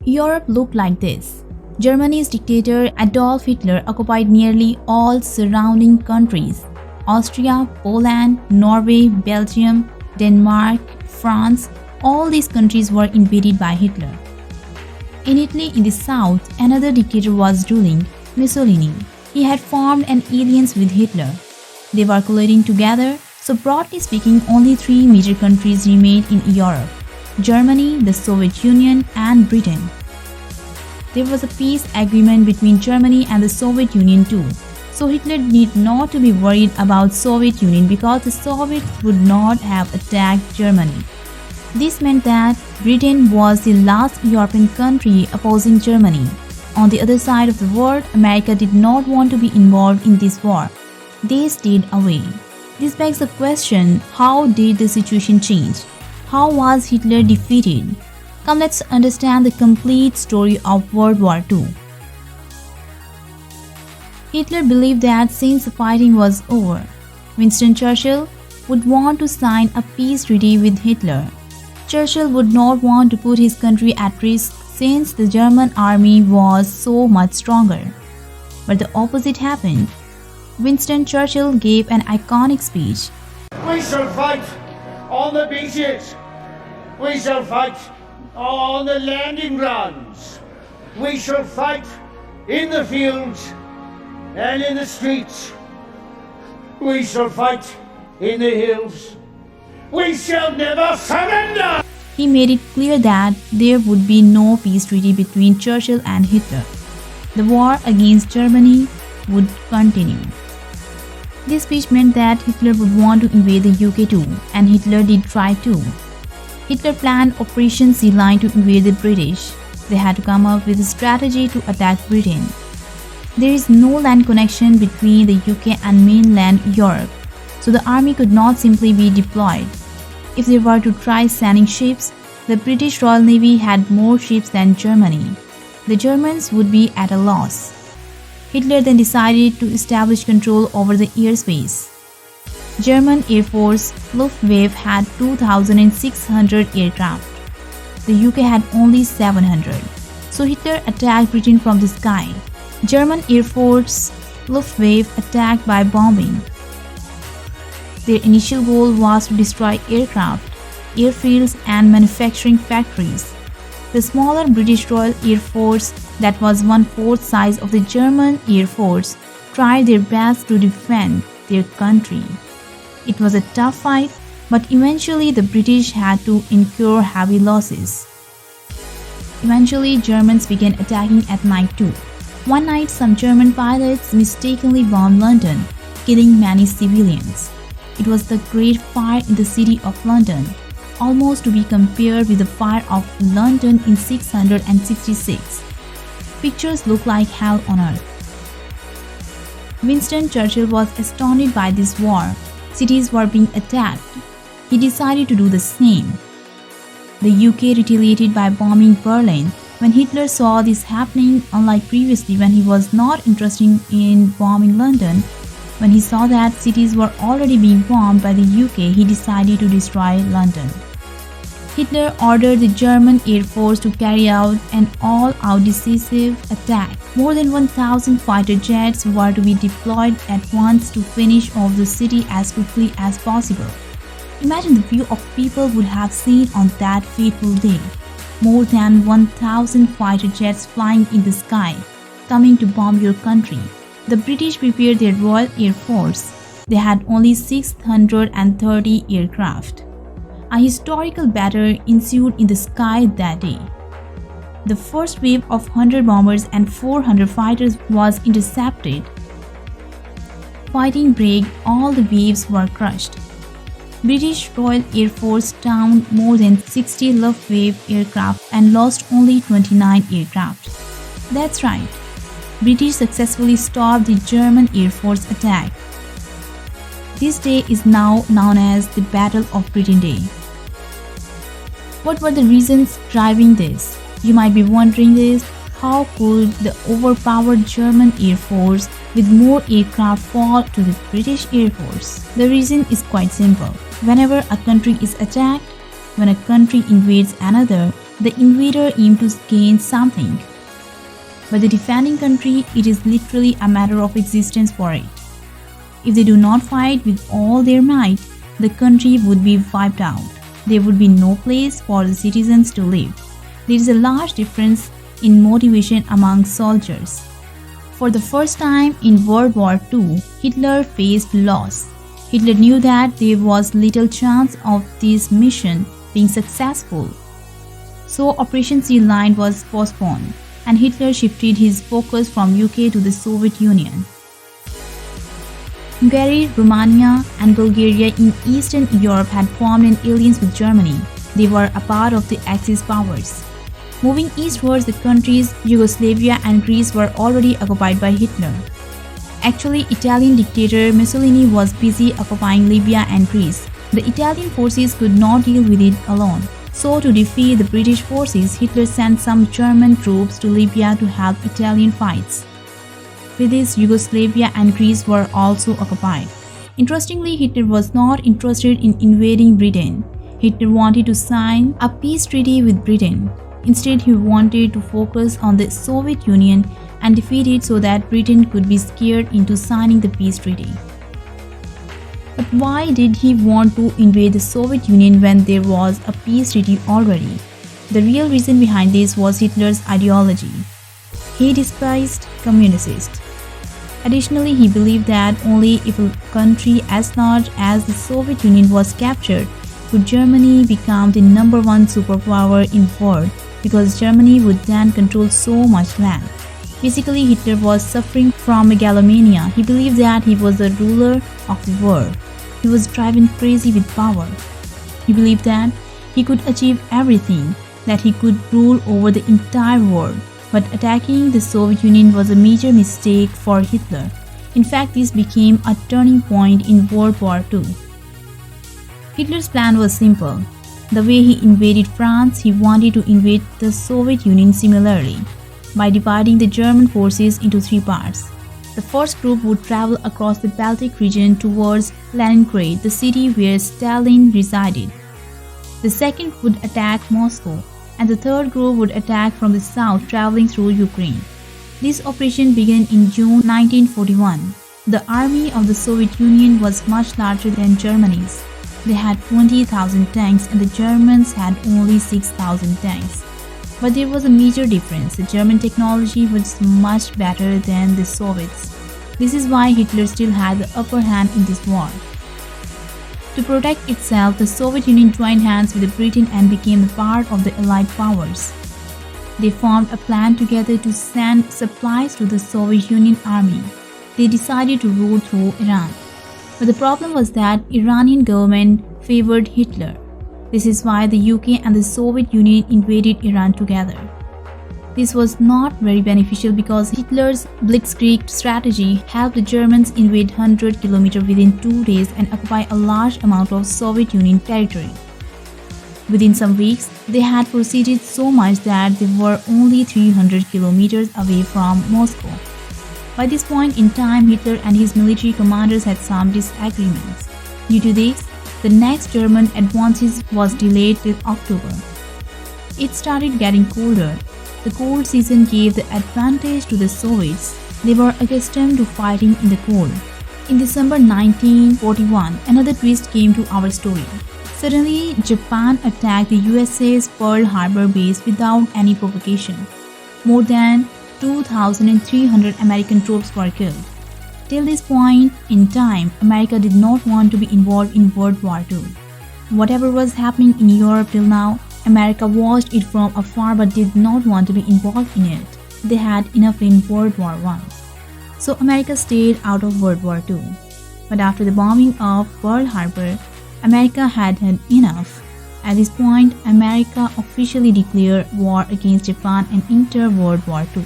Europe looked like this. Germany's dictator Adolf Hitler occupied nearly all surrounding countries: Austria, Poland, Norway, Belgium, Denmark, France. All these countries were invaded by Hitler. In Italy, in the south, another dictator was ruling, Mussolini. He had formed an alliance with Hitler. They were colluding together, so broadly speaking, only three major countries remained in Europe: Germany, the Soviet Union, and Britain. There was a peace agreement between Germany and the Soviet Union too, so Hitler need not to be worried about Soviet Union because the Soviets would not have attacked Germany. This meant that Britain was the last European country opposing Germany. On the other side of the world, America did not want to be involved in this war. They stayed away. This begs the question, how did the situation change? How was Hitler defeated? Come, let's understand the complete story of World War II. Hitler believed that since the fighting was over, Winston Churchill would want to sign a peace treaty with Hitler. Churchill would not want to put his country at risk since the German army was so much stronger. But the opposite happened. Winston Churchill gave an iconic speech. We shall fight on the beaches. We shall fight on the landing grounds. We shall fight in the fields and in the streets. We shall fight in the hills. We shall never surrender! He made it clear that there would be no peace treaty between Churchill and Hitler. The war against Germany would continue. This speech meant that Hitler would want to invade the UK too, and Hitler did try too. Hitler planned Operation Sea Lion to invade the British. They had to come up with a strategy to attack Britain. There is no land connection between the UK and mainland Europe, so the army could not simply be deployed. If they were to try sending ships, the British Royal Navy had more ships than Germany. The Germans would be at a loss. Hitler then decided to establish control over the airspace. German Air Force Luftwaffe had 2,600 aircraft. The UK had only 700. So Hitler attacked Britain from the sky. German Air Force Luftwaffe attacked by bombing. Their initial goal was to destroy aircraft, airfields, and manufacturing factories. The smaller British Royal Air Force, that was 1/4 size of the German Air Force, tried their best to defend their country. It was a tough fight, but eventually the British had to incur heavy losses. Eventually, Germans began attacking at night too. One night, some German pilots mistakenly bombed London, killing many civilians. It was the Great Fire in the city of London, almost to be compared with the fire of London in 666. Pictures look like hell on earth. Winston Churchill was astounded by this war. Cities were being attacked. He decided to do the same. The UK retaliated by bombing Berlin. When Hitler saw this happening, unlike previously when he was not interested in bombing London, when he saw that cities were already being bombed by the UK, he decided to destroy London. Hitler ordered the German Air Force to carry out an all-out decisive attack. More than 1,000 fighter jets were to be deployed at once to finish off the city as quickly as possible. Imagine the view of people would have seen on that fateful day. More than 1,000 fighter jets flying in the sky, coming to bomb your country. The British prepared their Royal Air Force. They had only 630 aircraft. A historical battle ensued in the sky that day. The first wave of 100 bombers and 400 fighters was intercepted. Fighting broke, all the waves were crushed. British Royal Air Force downed more than 60 Luftwaffe aircraft and lost only 29 aircraft. That's right. British successfully stopped the German Air Force attack. This day is now known as the Battle of Britain Day. What were the reasons driving this? You might be wondering this. How could the overpowered German Air Force with more aircraft fall to the British Air Force? The reason is quite simple. Whenever a country is attacked, when a country invades another, The invader aimed to gain something, but the defending country, it is literally a matter of existence for it. If they do not fight with all their might, the country would be wiped out. There would be no place for the citizens to live. There is a large difference in motivation among soldiers. For the first time in World War II, Hitler faced loss. Hitler knew that there was little chance of this mission being successful. So Operation Sea Lion was postponed, and Hitler shifted his focus from UK to the Soviet Union. Hungary, Romania, and Bulgaria in Eastern Europe had formed an alliance with Germany. They were a part of the Axis powers. Moving eastwards, the countries Yugoslavia and Greece were already occupied by Hitler. Actually, Italian dictator Mussolini was busy occupying Libya and Greece. The Italian forces could not deal with it alone. So, to defeat the British forces, Hitler sent some German troops to Libya to help Italian fights. With this, Yugoslavia and Greece were also occupied. Interestingly, Hitler was not interested in invading Britain. Hitler wanted to sign a peace treaty with Britain. Instead, he wanted to focus on the Soviet Union and defeat it so that Britain could be scared into signing the peace treaty. But why did he want to invade the Soviet Union when there was a peace treaty already? The real reason behind this was Hitler's ideology. He despised communists. Additionally, he believed that only if a country as large as the Soviet Union was captured could Germany become the number one superpower in the world, because Germany would then control so much land. Basically, Hitler was suffering from megalomania. He believed that he was the ruler of the world. He was driven crazy with power. He believed that he could achieve everything, that he could rule over the entire world. But attacking the Soviet Union was a major mistake for Hitler. In fact, this became a turning point in World War II. Hitler's plan was simple. The way he invaded France, he wanted to invade the Soviet Union similarly, by dividing the German forces into three parts. The first group would travel across the Baltic region towards Stalingrad, the city where Stalin resided. The second would attack Moscow, and the third group would attack from the south, traveling through Ukraine. This operation began in June 1941. The army of the Soviet Union was much larger than Germany's. They had 20,000 tanks and the Germans had only 6,000 tanks. But there was a major difference. The German technology was much better than the Soviets. This is why Hitler still had the upper hand in this war. To protect itself, the Soviet Union joined hands with Britain and became a part of the Allied powers. They formed a plan together to send supplies to the Soviet Union army. They decided to roll through Iran. But the problem was that Iranian government favored Hitler. This is why the UK and the Soviet Union invaded Iran together. This was not very beneficial because Hitler's blitzkrieg strategy helped the Germans invade 100 km within 2 days and occupy a large amount of Soviet Union territory. Within some weeks, they had proceeded so much that they were only 300 km away from Moscow. By this point in time, Hitler and his military commanders had some disagreements. Due to this, the next German advance was delayed till October. It started getting colder. The cold season gave the advantage to the Soviets. They were accustomed to fighting in the cold. In December 1941, another twist came to our story. Suddenly, Japan attacked the USA's Pearl Harbor base without any provocation. More than 2,300 American troops were killed. Till this point in time, America did not want to be involved in World War II. Whatever was happening in Europe till now, America watched it from afar but did not want to be involved in it. They had enough in World War I. So America stayed out of World War II. But after the bombing of Pearl Harbor, America had had enough. At this point, America officially declared war against Japan and entered World War II.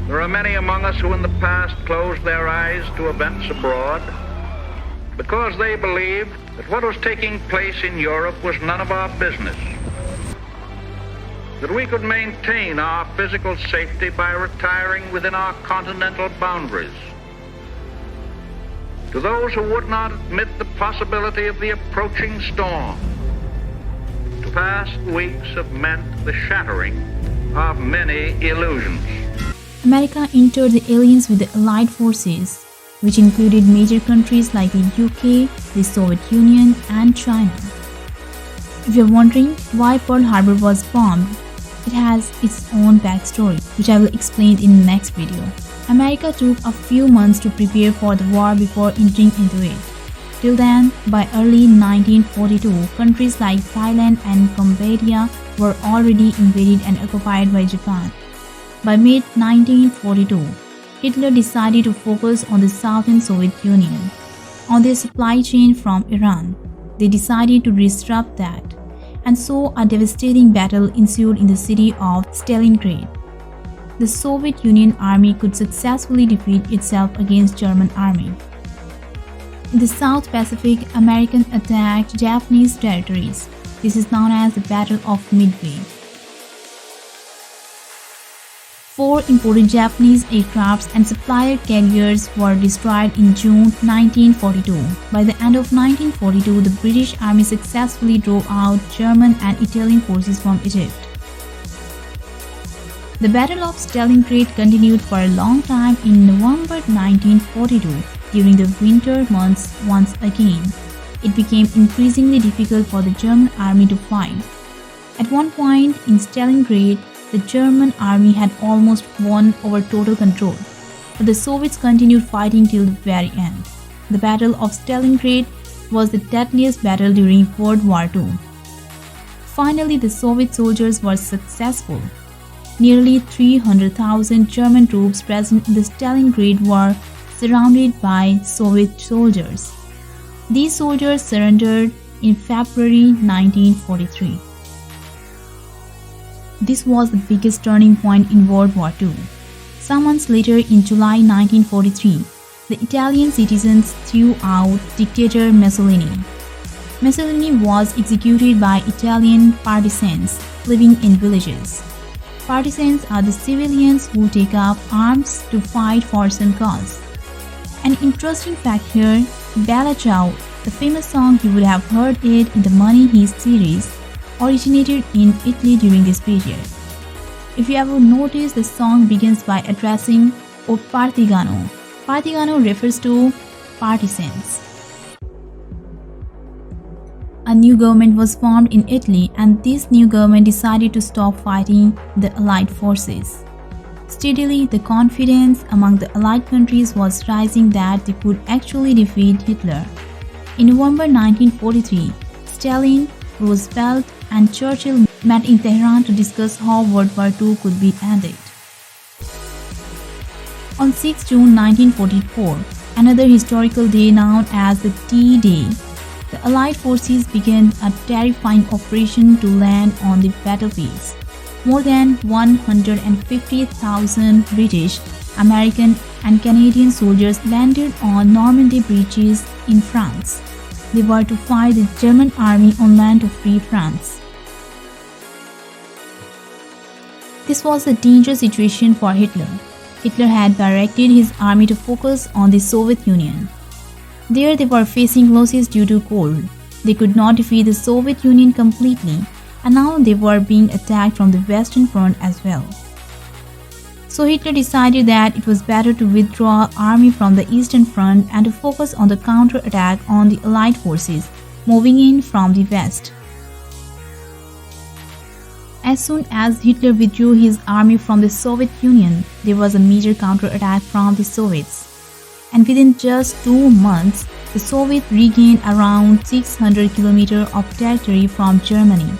There are many among us who in the past closed their eyes to events abroad because they believed that what was taking place in Europe was none of our business, that we could maintain our physical safety by retiring within our continental boundaries. To those who would not admit the possibility of the approaching storm, to past weeks have meant the shattering of many illusions. America entered the alliance with the Allied forces, which included major countries like the UK, the Soviet Union, and China. If you're wondering why Pearl Harbor was bombed, it has its own backstory, which I will explain in the next video. America took a few months to prepare for the war before entering into it. Till then, by early 1942, countries like Thailand and Cambodia were already invaded and occupied by Japan. By mid-1942, Hitler decided to focus on the Southern Soviet Union, on their supply chain from Iran. They decided to disrupt that, and so a devastating battle ensued in the city of Stalingrad. The Soviet Union army could successfully defeat itself against German army. In the South Pacific, Americans attacked Japanese territories. This is known as the Battle of Midway. 4 imported Japanese aircrafts and supplier carriers were destroyed in June 1942. By the end of 1942, the British Army successfully drove out German and Italian forces from Egypt. The Battle of Stalingrad continued for a long time in November 1942. During the winter months once again, it became increasingly difficult for the German army to fight. At one point in Stalingrad, the German army had almost won over total control, but the Soviets continued fighting till the very end. The Battle of Stalingrad was the deadliest battle during World War II. Finally, the Soviet soldiers were successful. Nearly 300,000 German troops present in the Stalingrad were surrounded by Soviet soldiers. These soldiers surrendered in February 1943. This was the biggest turning point in World War II. Some months later, in July 1943, the Italian citizens threw out dictator Mussolini. Mussolini was executed by Italian partisans living in villages. Partisans are the civilians who take up arms to fight for some cause. An interesting fact here, Bella Ciao, the famous song you would have heard it in the Money Heist series, originated in Italy during this period. If you ever notice, the song begins by addressing O Partigiano. Partigiano refers to partisans. A new government was formed in Italy, and this new government decided to stop fighting the Allied forces. Steadily, the confidence among the Allied countries was rising that they could actually defeat Hitler. In November 1943, Stalin, Roosevelt, and Churchill met in Tehran to discuss how World War II could be ended. On 6 June 1944, another historical day known as the D-Day, the Allied forces began a terrifying operation to land on the battlefields. More than 150,000 British, American, and Canadian soldiers landed on Normandy bridges in France. They were to fight the German army on land to free France. This was a dangerous situation for Hitler. Hitler had directed his army to focus on the Soviet Union. There they were facing losses due to cold. They could not defeat the Soviet Union completely, and now they were being attacked from the Western Front as well. So Hitler decided that it was better to withdraw army from the Eastern Front and to focus on the counter-attack on the Allied forces moving in from the West. As soon as Hitler withdrew his army from the Soviet Union, there was a major counter-attack from the Soviets. And within just 2 months, the Soviets regained around 600 kilometers of territory from Germany.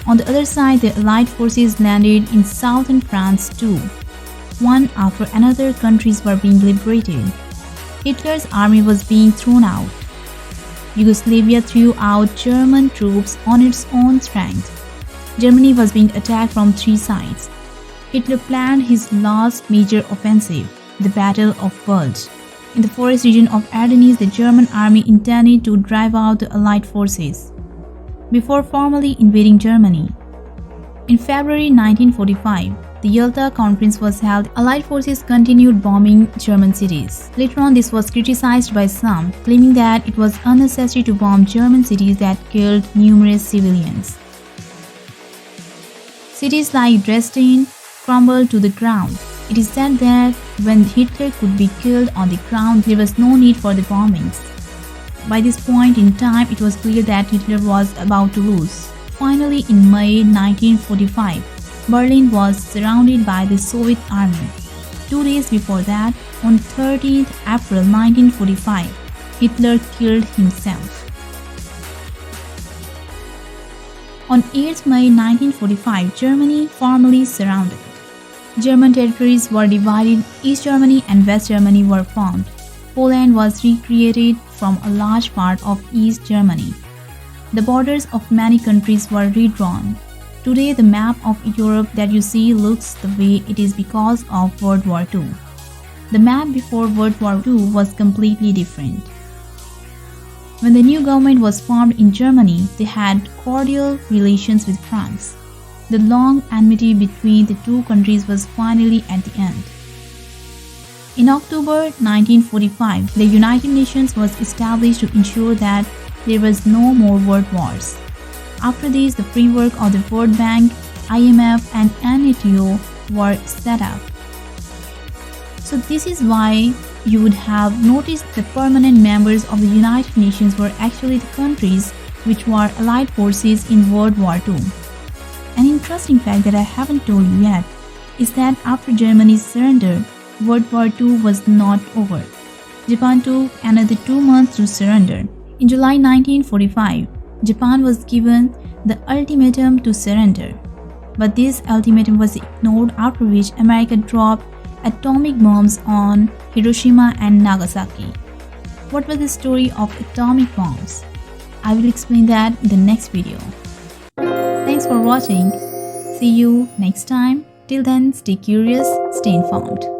On the other side, the Allied forces landed in southern France too. One after another, countries were being liberated. Hitler's army was being thrown out. Yugoslavia threw out German troops on its own strength. Germany was being attacked from 3 sides. Hitler planned his last major offensive, the Battle of Bulge. In the forest region of Ardennes, the German army intended to drive out the Allied forces before formally invading Germany. In February 1945, the Yalta Conference was held, Allied forces continued bombing German cities. Later on, this was criticized by some, claiming that it was unnecessary to bomb German cities that killed numerous civilians. Cities like Dresden crumbled to the ground. It is said that when Hitler could be killed on the ground, there was no need for the bombings. By this point in time, it was clear that Hitler was about to lose. Finally, in May 1945, Berlin was surrounded by the Soviet army. 2 days before that, on 13th April 1945, Hitler killed himself. On 8th May 1945, Germany formally surrounded. German territories were divided, East Germany and West Germany were formed. Poland was recreated from a large part of East Germany. The borders of many countries were redrawn. Today, the map of Europe that you see looks the way it is because of World War II. The map before World War II was completely different. When the new government was formed in Germany, they had cordial relations with France. The long enmity between the two countries was finally at the end. In October 1945, the United Nations was established to ensure that there was no more world wars. After this, the framework of the World Bank, IMF and NATO were set up. So this is why you would have noticed the permanent members of the United Nations were actually the countries which were Allied forces in World War II. An interesting fact that I haven't told you yet is that after Germany's surrender, World War II was not over. Japan took another 2 months to surrender. In July 1945, Japan was given the ultimatum to surrender. But this ultimatum was ignored, after which America dropped atomic bombs on Hiroshima and Nagasaki. What was the story of atomic bombs? I will explain that in the next video. Thanks for watching. See you next time. Till then, stay curious, stay informed.